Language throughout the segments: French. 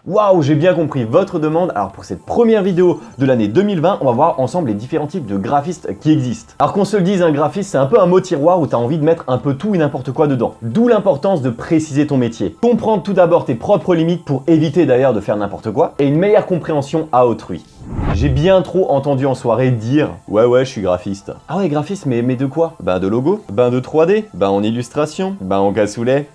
Waouh, j'ai bien compris votre demande. Alors pour cette première vidéo de l'année 2020, on va voir ensemble les différents types de graphistes qui existent. Alors qu'on se le dise, un graphiste, c'est un peu un mot tiroir où tu as envie de mettre un peu tout et n'importe quoi dedans. D'où l'importance de préciser ton métier. Comprendre tout d'abord tes propres limites pour éviter d'ailleurs de faire n'importe quoi et une meilleure compréhension à autrui. J'ai bien trop entendu en soirée dire « Ouais, je suis graphiste ». Ah ouais, graphiste, mais de quoi? Ben de logo, ben de 3D, ben en illustration, ben en cassoulet.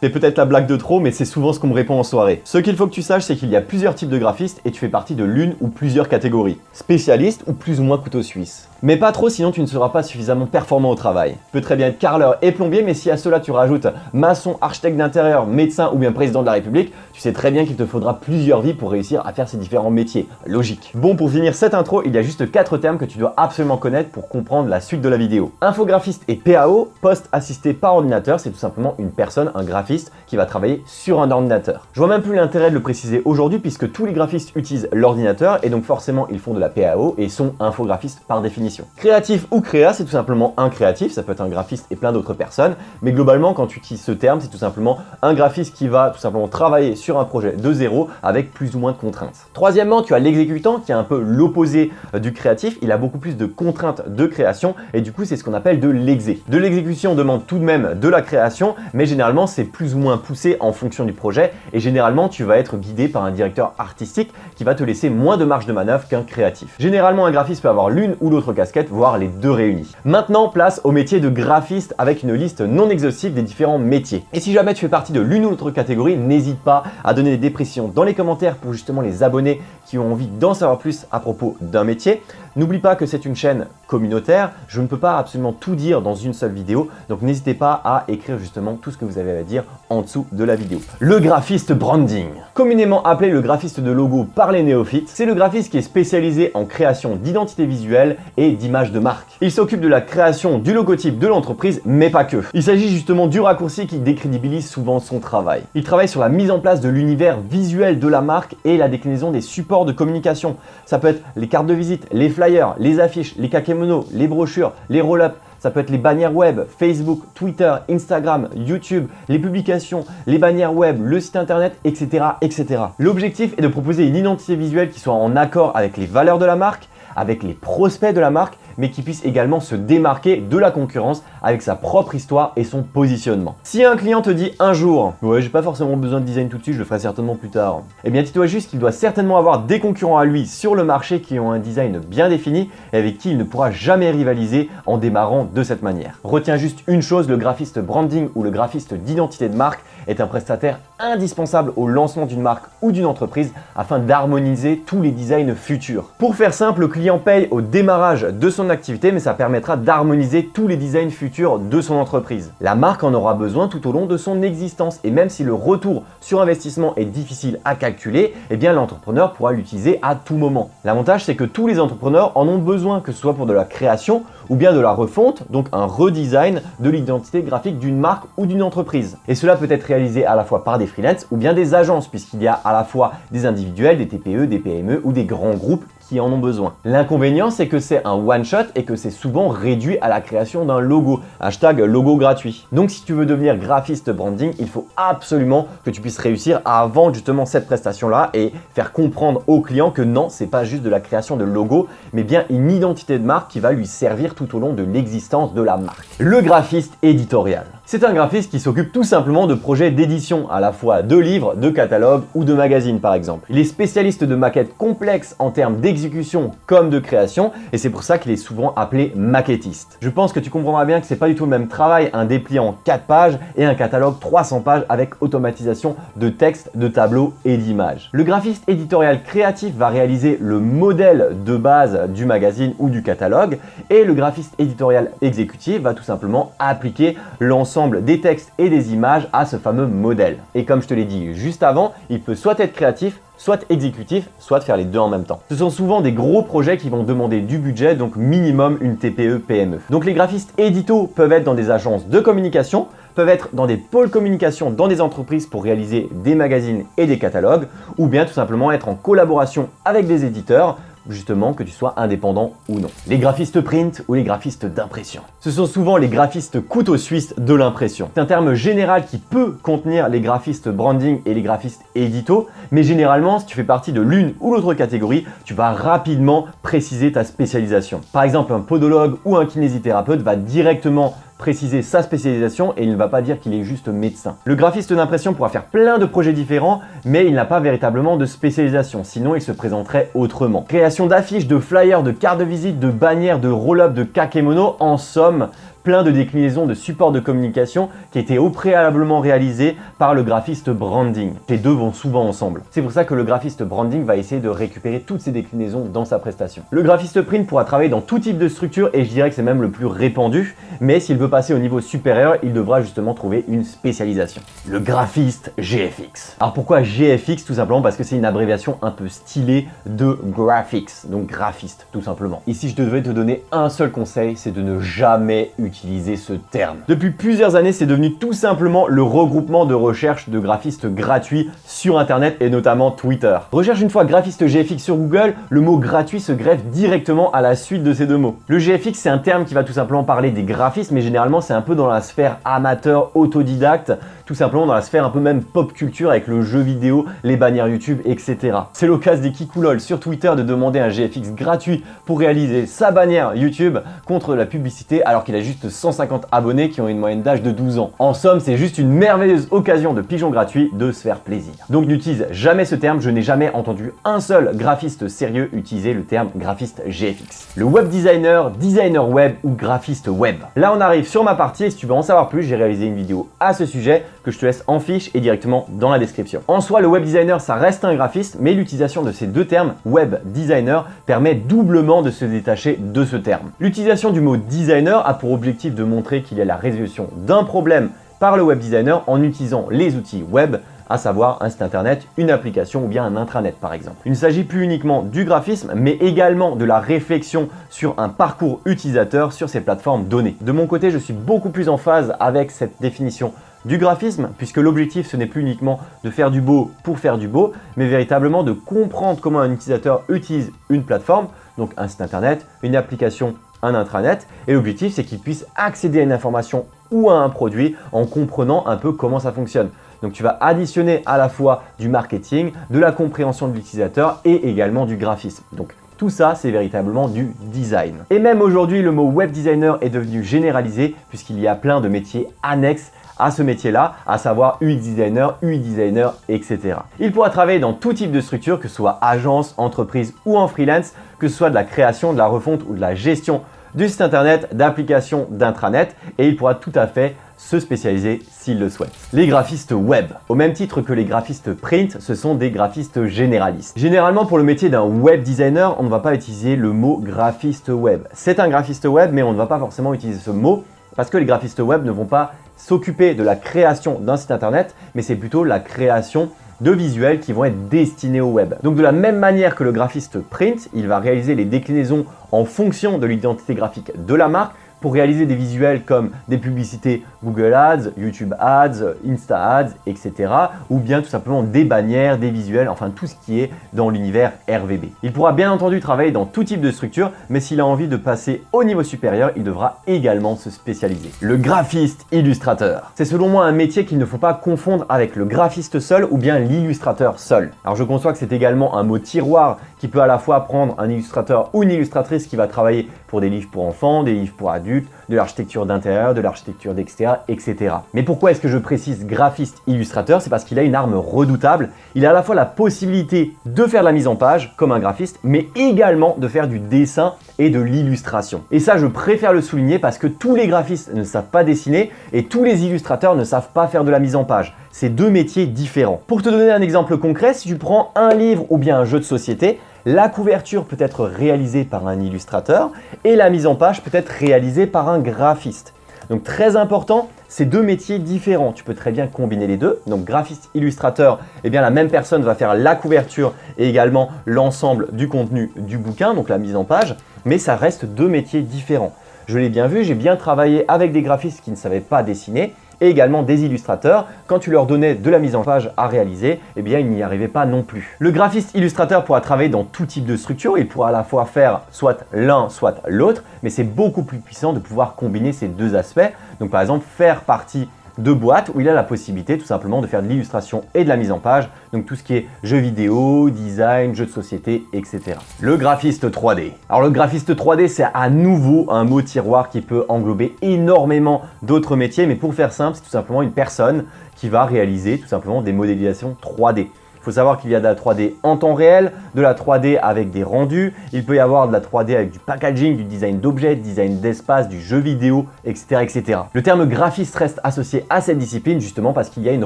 C'est peut-être la blague de trop, mais c'est souvent ce qu'on me répond en soirée. Ce qu'il faut que tu saches, c'est qu'il y a plusieurs types de graphistes et tu fais partie de l'une ou plusieurs catégories. Spécialiste ou plus ou moins couteau suisse. Mais pas trop, sinon tu ne seras pas suffisamment performant au travail. Tu peux très bien être carreleur et plombier, mais si à cela tu rajoutes maçon, architecte d'intérieur, médecin ou bien président de la République, tu sais très bien qu'il te faudra plusieurs vies pour réussir à faire ces différents métiers. Logique. Bon, pour finir cette intro, il y a juste 4 termes que tu dois absolument connaître pour comprendre la suite de la vidéo. Infographiste et PAO, poste assisté par ordinateur, c'est tout simplement une personne, un graphiste, qui va travailler sur un ordinateur. Je vois même plus l'intérêt de le préciser aujourd'hui puisque tous les graphistes utilisent l'ordinateur et donc forcément ils font de la PAO et sont infographistes par définition. Créatif ou créa, c'est tout simplement un créatif, ça peut être un graphiste et plein d'autres personnes, mais globalement quand tu utilises ce terme, c'est tout simplement un graphiste qui va tout simplement travailler sur un projet de zéro avec plus ou moins de contraintes. Troisièmement, tu as l'exécutant qui est un peu l'opposé du créatif, il a beaucoup plus de contraintes de création et du coup c'est ce qu'on appelle de l'exé. De l'exécution demande tout de même de la création, mais généralement c'est plus ou moins poussé en fonction du projet et généralement tu vas être guidé par un directeur artistique qui va te laisser moins de marge de manœuvre qu'un créatif. Généralement un graphiste peut avoir l'une ou l'autre casquette, voire les deux réunies. Maintenant place au métier de graphiste avec une liste non exhaustive des différents métiers. Et si jamais tu fais partie de l'une ou l'autre catégorie, n'hésite pas à donner des précisions dans les commentaires pour justement les abonnés qui ont envie d'en savoir plus à propos d'un métier. N'oublie pas que c'est une chaîne communautaire, je ne peux pas absolument tout dire dans une seule vidéo, donc n'hésitez pas à écrire justement tout ce que vous avez à dire en dessous de la vidéo. Le graphiste branding. Communément appelé le graphiste de logo par les néophytes, c'est le graphiste qui est spécialisé en création d'identité visuelle et d'images de marque. Il s'occupe de la création du logotype de l'entreprise, mais pas que. Il s'agit justement du raccourci qui décrédibilise souvent son travail. Il travaille sur la mise en place de l'univers visuel de la marque et la déclinaison des supports de communication. Ça peut être les cartes de visite, les flyers, les affiches, les kakémonos, les brochures, les roll-ups. Ça peut être les bannières web, Facebook, Twitter, Instagram, YouTube, les publications, les bannières web, le site internet, etc. etc. L'objectif est de proposer une identité visuelle qui soit en accord avec les valeurs de la marque, avec les prospects de la marque, mais qui puisse également se démarquer de la concurrence avec sa propre histoire et son positionnement. Si un client te dit un jour « Ouais, j'ai pas forcément besoin de design tout de suite, je le ferai certainement plus tard », eh bien dis-toi juste qu'il doit certainement avoir des concurrents à lui sur le marché qui ont un design bien défini et avec qui il ne pourra jamais rivaliser en démarrant de cette manière. Retiens juste une chose, le graphiste branding ou le graphiste d'identité de marque est un prestataire indispensable au lancement d'une marque ou d'une entreprise afin d'harmoniser tous les designs futurs. Pour faire simple, le client paye au démarrage de son activité, mais ça permettra d'harmoniser tous les designs futurs de son entreprise. La marque en aura besoin tout au long de son existence et même si le retour sur investissement est difficile à calculer, eh bien l'entrepreneur pourra l'utiliser à tout moment. L'avantage, c'est que tous les entrepreneurs en ont besoin, que ce soit pour de la création ou bien de la refonte, donc un redesign de l'identité graphique d'une marque ou d'une entreprise. Et cela peut être réalisé à la fois par des freelances ou bien des agences, puisqu'il y a à la fois des individuels, des TPE, des PME ou des grands groupes qui en ont besoin. L'inconvénient, c'est que c'est un one-shot et que c'est souvent réduit à la création d'un logo. Hashtag logo gratuit. Donc si tu veux devenir graphiste branding, il faut absolument que tu puisses réussir à vendre justement cette prestation-là et faire comprendre au client que non, c'est pas juste de la création de logo, mais bien une identité de marque qui va lui servir tout au long de l'existence de la marque. Le graphiste éditorial. C'est un graphiste qui s'occupe tout simplement de projets d'édition, à la fois de livres, de catalogues ou de magazines par exemple. Il est spécialiste de maquettes complexes en termes d'exécution comme de création et c'est pour ça qu'il est souvent appelé maquettiste. Je pense que tu comprendras bien que c'est pas du tout le même travail un dépliant 4 pages et un catalogue 300 pages avec automatisation de texte, de tableaux et d'images. Le graphiste éditorial créatif va réaliser le modèle de base du magazine ou du catalogue et le graphiste éditorial exécutif va tout simplement appliquer l'ensemble des textes et des images à ce fameux modèle. Et comme je te l'ai dit juste avant, il peut soit être créatif, soit exécutif, soit faire les deux en même temps. Ce sont souvent des gros projets qui vont demander du budget, donc minimum une TPE-PME. Donc les graphistes édito peuvent être dans des agences de communication, peuvent être dans des pôles communication dans des entreprises pour réaliser des magazines et des catalogues, ou bien tout simplement être en collaboration avec des éditeurs, justement que tu sois indépendant ou non. Les graphistes print ou les graphistes d'impression. Ce sont souvent les graphistes couteau suisse de l'impression. C'est un terme général qui peut contenir les graphistes branding et les graphistes édito, mais généralement, si tu fais partie de l'une ou l'autre catégorie, tu vas rapidement préciser ta spécialisation. Par exemple, un podologue ou un kinésithérapeute va directement préciser sa spécialisation et il ne va pas dire qu'il est juste médecin. Le graphiste d'impression pourra faire plein de projets différents, mais il n'a pas véritablement de spécialisation, sinon il se présenterait autrement. Création d'affiches, de flyers, de cartes de visite, de bannières, de roll-up, de kakémono, en somme, plein de déclinaisons de supports de communication qui étaient au préalablement réalisés par le graphiste branding. Les deux vont souvent ensemble. C'est pour ça que le graphiste branding va essayer de récupérer toutes ces déclinaisons dans sa prestation. Le graphiste print pourra travailler dans tout type de structure et je dirais que c'est même le plus répandu, mais s'il veut passer au niveau supérieur, il devra justement trouver une spécialisation. Le graphiste GFX. Alors pourquoi GFX? Tout simplement parce que c'est une abréviation un peu stylée de graphics, donc graphiste tout simplement. Ici je devais te donner un seul conseil, c'est de ne jamais utiliser ce terme. Depuis plusieurs années, c'est devenu tout simplement le regroupement de recherche de graphistes gratuits sur internet et notamment Twitter. Recherche une fois graphiste GFX sur Google, le mot gratuit se greffe directement à la suite de ces deux mots. Le GFX, c'est un terme qui va tout simplement parler des graphistes, mais généralement c'est un peu dans la sphère amateur, autodidacte, tout simplement dans la sphère un peu même pop culture avec le jeu vidéo, les bannières YouTube, etc. C'est l'occasion des kikoulol sur Twitter de demander un GFX gratuit pour réaliser sa bannière YouTube contre la publicité alors qu'il a juste 150 abonnés qui ont une moyenne d'âge de 12 ans. En somme, c'est juste une merveilleuse occasion de pigeon gratuit de se faire plaisir. Donc n'utilise jamais ce terme, je n'ai jamais entendu un seul graphiste sérieux utiliser le terme graphiste GFX. Le web designer, designer web ou graphiste web. Là on arrive sur ma partie et si tu veux en savoir plus, j'ai réalisé une vidéo à ce sujet que je te laisse en fiche et directement dans la description. En soi, le web designer, ça reste un graphiste, mais l'utilisation de ces deux termes, web designer, permet doublement de se détacher de ce terme. L'utilisation du mot designer a pour objectif de montrer qu'il y a la résolution d'un problème par le web designer en utilisant les outils web, à savoir un site internet, une application ou bien un intranet par exemple. Il ne s'agit plus uniquement du graphisme, mais également de la réflexion sur un parcours utilisateur sur ces plateformes données. De mon côté, je suis beaucoup plus en phase avec cette définition du graphisme, puisque l'objectif ce n'est plus uniquement de faire du beau pour faire du beau, mais véritablement de comprendre comment un utilisateur utilise une plateforme, donc un site internet, une application, un intranet, et l'objectif c'est qu'il puisse accéder à une information ou à un produit en comprenant un peu comment ça fonctionne. Donc tu vas additionner à la fois du marketing, de la compréhension de l'utilisateur et également du graphisme. Donc tout ça, c'est véritablement du design. Et même aujourd'hui, le mot web designer est devenu généralisé puisqu'il y a plein de métiers annexes à ce métier-là, à savoir UX designer, UI designer, etc. Il pourra travailler dans tout type de structure, que ce soit agence, entreprise ou en freelance, que ce soit de la création, de la refonte ou de la gestion du site internet, d'applications, d'intranet, et il pourra tout à fait se spécialiser s'il le souhaite. Les graphistes web. Au même titre que les graphistes print, ce sont des graphistes généralistes. Généralement, pour le métier d'un web designer, on ne va pas utiliser le mot graphiste web. C'est un graphiste web, mais on ne va pas forcément utiliser ce mot parce que les graphistes web ne vont pas s'occuper de la création d'un site internet, mais c'est plutôt la création de visuels qui vont être destinés au web. Donc de la même manière que le graphiste print, il va réaliser les déclinaisons en fonction de l'identité graphique de la marque pour réaliser des visuels comme des publicités Google Ads, YouTube Ads, Insta Ads, etc. Ou bien tout simplement des bannières, des visuels, enfin tout ce qui est dans l'univers RVB. Il pourra bien entendu travailler dans tout type de structure, mais s'il a envie de passer au niveau supérieur, il devra également se spécialiser. Le graphiste illustrateur. C'est selon moi un métier qu'il ne faut pas confondre avec le graphiste seul ou bien l'illustrateur seul. Alors je conçois que c'est également un mot tiroir qui peut à la fois prendre un illustrateur ou une illustratrice qui va travailler pour des livres pour enfants, des livres pour adultes, de l'architecture d'intérieur, de l'architecture d'extérieur, etc. Mais pourquoi est-ce que je précise graphiste illustrateur? C'est parce qu'il a une arme redoutable. Il a à la fois la possibilité de faire de la mise en page comme un graphiste, mais également de faire du dessin et de l'illustration. Et ça, je préfère le souligner parce que tous les graphistes ne savent pas dessiner et tous les illustrateurs ne savent pas faire de la mise en page. C'est deux métiers différents. Pour te donner un exemple concret, si tu prends un livre ou bien un jeu de société, la couverture peut être réalisée par un illustrateur et la mise en page peut être réalisée par un graphiste. Donc très important, c'est deux métiers différents. Tu peux très bien combiner les deux. Donc graphiste, illustrateur, eh bien la même personne va faire la couverture et également l'ensemble du contenu du bouquin, donc la mise en page, mais ça reste deux métiers différents. Je l'ai bien vu, j'ai bien travaillé avec des graphistes qui ne savaient pas dessiner et également des illustrateurs. Quand tu leur donnais de la mise en page à réaliser, eh bien ils n'y arrivaient pas non plus. Le graphiste illustrateur pourra travailler dans tout type de structure, il pourra à la fois faire soit l'un, soit l'autre, mais c'est beaucoup plus puissant de pouvoir combiner ces deux aspects. Donc par exemple, faire partie de boîtes où il a la possibilité tout simplement de faire de l'illustration et de la mise en page, donc tout ce qui est jeux vidéo, design, jeux de société, etc. Le graphiste 3D. Alors le graphiste 3D, c'est à nouveau un mot tiroir qui peut englober énormément d'autres métiers, mais pour faire simple, c'est tout simplement une personne qui va réaliser tout simplement des modélisations 3D. Il faut savoir qu'il y a de la 3D en temps réel, de la 3D avec des rendus, il peut y avoir de la 3D avec du packaging, du design d'objets, du design d'espace, du jeu vidéo, etc., etc. Le terme graphiste reste associé à cette discipline justement parce qu'il y a une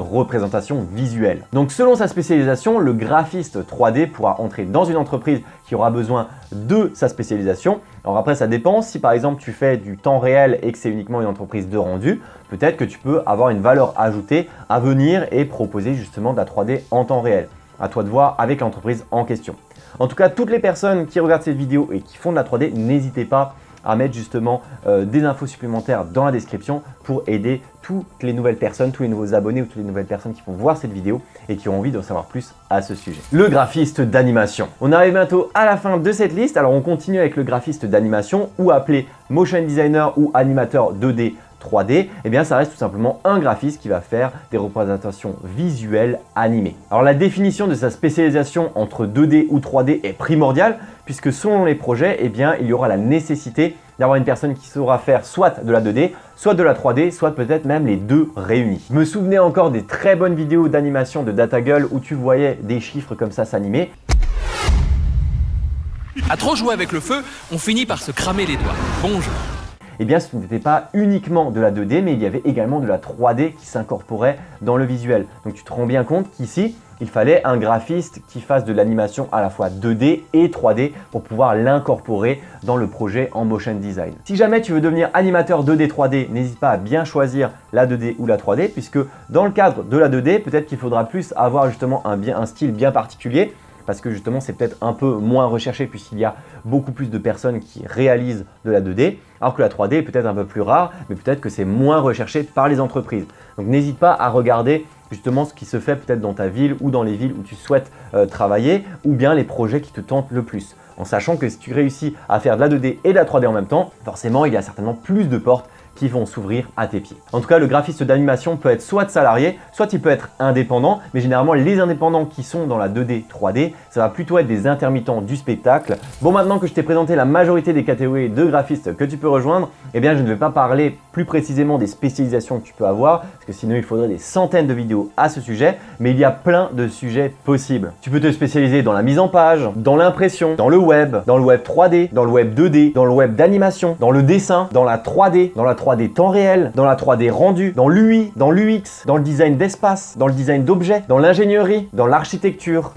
représentation visuelle. Donc selon sa spécialisation, le graphiste 3D pourra entrer dans une entreprise qui aura besoin de sa spécialisation. Alors après, ça dépend. Si par exemple tu fais du temps réel et que c'est uniquement une entreprise de rendu, peut-être que tu peux avoir une valeur ajoutée à venir et proposer justement de la 3D en temps réel. À toi de voir avec l'entreprise en question. En tout cas, toutes les personnes qui regardent cette vidéo et qui font de la 3D, n'hésitez pas à mettre justement des infos supplémentaires dans la description pour aider toutes les nouvelles personnes, tous les nouveaux abonnés ou toutes les nouvelles personnes qui vont voir cette vidéo et qui ont envie d'en savoir plus à ce sujet. Le graphiste d'animation. On arrive bientôt à la fin de cette liste. Alors on continue avec le graphiste d'animation ou appelé motion designer ou animateur 2D 3D, eh bien ça reste tout simplement un graphiste qui va faire des représentations visuelles animées. Alors la définition de sa spécialisation entre 2D ou 3D est primordiale puisque selon les projets, eh bien il y aura la nécessité d'avoir une personne qui saura faire soit de la 2D, soit de la 3D, soit peut-être même les deux réunis. Je me souvenais encore des très bonnes vidéos d'animation de DataGull où tu voyais des chiffres comme ça s'animer. À trop jouer avec le feu, on finit par se cramer les doigts. Bonjour. Eh bien ce n'était pas uniquement de la 2D, mais il y avait également de la 3D qui s'incorporait dans le visuel. Donc tu te rends bien compte qu'ici, il fallait un graphiste qui fasse de l'animation à la fois 2D et 3D pour pouvoir l'incorporer dans le projet en motion design. Si jamais tu veux devenir animateur 2D 3D, n'hésite pas à bien choisir la 2D ou la 3D puisque dans le cadre de la 2D, peut-être qu'il faudra plus avoir justement un style bien particulier parce que justement c'est peut-être un peu moins recherché puisqu'il y a beaucoup plus de personnes qui réalisent de la 2D, alors que la 3D est peut-être un peu plus rare, mais peut-être que c'est moins recherché par les entreprises. Donc n'hésite pas à regarder justement ce qui se fait peut-être dans ta ville ou dans les villes où tu souhaites travailler, ou bien les projets qui te tentent le plus. En sachant que si tu réussis à faire de la 2D et de la 3D en même temps, forcément il y a certainement plus de portes qui vont s'ouvrir à tes pieds. En tout cas, le graphiste d'animation peut être soit salarié, soit il peut être indépendant, mais généralement les indépendants qui sont dans la 2D, 3D, ça va plutôt être des intermittents du spectacle. Bon, maintenant que je t'ai présenté la majorité des catégories de graphistes que tu peux rejoindre, eh bien je ne vais pas parler plus précisément des spécialisations que tu peux avoir, parce que sinon il faudrait des centaines de vidéos à ce sujet, mais il y a plein de sujets possibles. Tu peux te spécialiser dans la mise en page, dans l'impression, dans le web 3D, dans le web 2D, dans le web d'animation, dans le dessin, dans la 3D, dans la 3D temps réel, dans la 3D rendu, dans l'UI, dans l'UX, dans le design d'espace, dans le design d'objets, dans l'ingénierie, dans l'architecture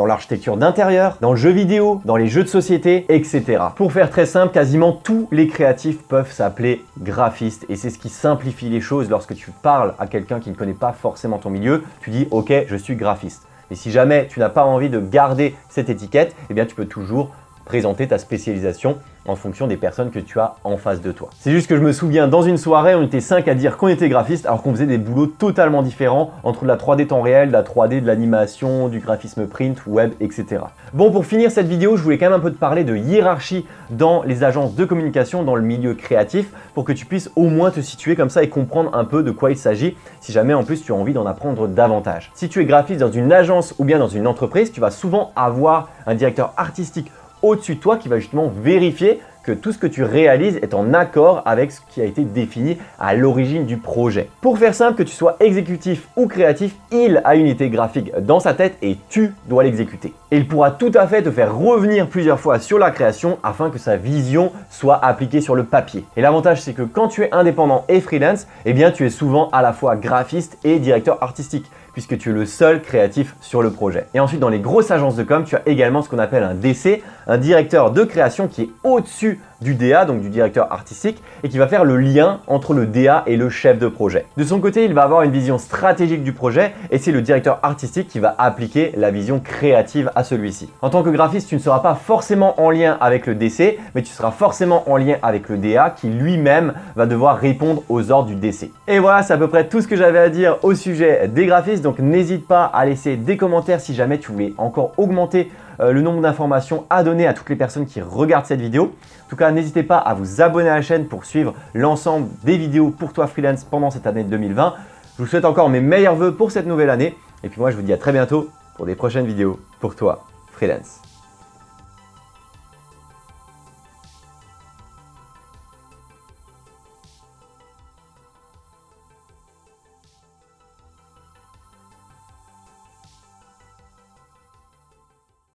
d'intérieur, dans le jeu vidéo, dans les jeux de société, etc. Pour faire très simple, quasiment tous les créatifs peuvent s'appeler graphistes et c'est ce qui simplifie les choses lorsque tu parles à quelqu'un qui ne connaît pas forcément ton milieu, tu dis ok, je suis graphiste. Et si jamais tu n'as pas envie de garder cette étiquette, eh bien tu peux toujours présenter ta spécialisation en fonction des personnes que tu as en face de toi. C'est juste que je me souviens, dans une soirée, on était 5 à dire qu'on était graphiste alors qu'on faisait des boulots totalement différents entre de la 3D temps réel, de la 3D, de l'animation, du graphisme print, web, etc. Bon, pour finir cette vidéo, je voulais quand même un peu te parler de hiérarchie dans les agences de communication, dans le milieu créatif, pour que tu puisses au moins te situer comme ça et comprendre un peu de quoi il s'agit, si jamais en plus tu as envie d'en apprendre davantage. Si tu es graphiste dans une agence ou bien dans une entreprise, tu vas souvent avoir un directeur artistique au-dessus de toi qui va justement vérifier que tout ce que tu réalises est en accord avec ce qui a été défini à l'origine du projet. Pour faire simple, que tu sois exécutif ou créatif, il a une unité graphique dans sa tête et tu dois l'exécuter. Et il pourra tout à fait te faire revenir plusieurs fois sur la création afin que sa vision soit appliquée sur le papier. Et l'avantage, c'est que quand tu es indépendant et freelance, eh bien tu es souvent à la fois graphiste et directeur artistique, puisque tu es le seul créatif sur le projet. Et ensuite, dans les grosses agences de com, tu as également ce qu'on appelle un DC, un directeur de création qui est au-dessus du DA, donc du directeur artistique, et qui va faire le lien entre le DA et le chef de projet. De son côté, il va avoir une vision stratégique du projet et c'est le directeur artistique qui va appliquer la vision créative à celui-ci. En tant que graphiste, tu ne seras pas forcément en lien avec le DC, mais tu seras forcément en lien avec le DA qui lui-même va devoir répondre aux ordres du DC. Et voilà, c'est à peu près tout ce que j'avais à dire au sujet des graphistes, donc n'hésite pas à laisser des commentaires si jamais tu voulais encore augmenter le nombre d'informations à donner à toutes les personnes qui regardent cette vidéo. En tout cas, n'hésitez pas à vous abonner à la chaîne pour suivre l'ensemble des vidéos pour toi freelance pendant cette année 2020. Je vous souhaite encore mes meilleurs vœux pour cette nouvelle année. Et puis moi, je vous dis à très bientôt pour des prochaines vidéos pour toi freelance.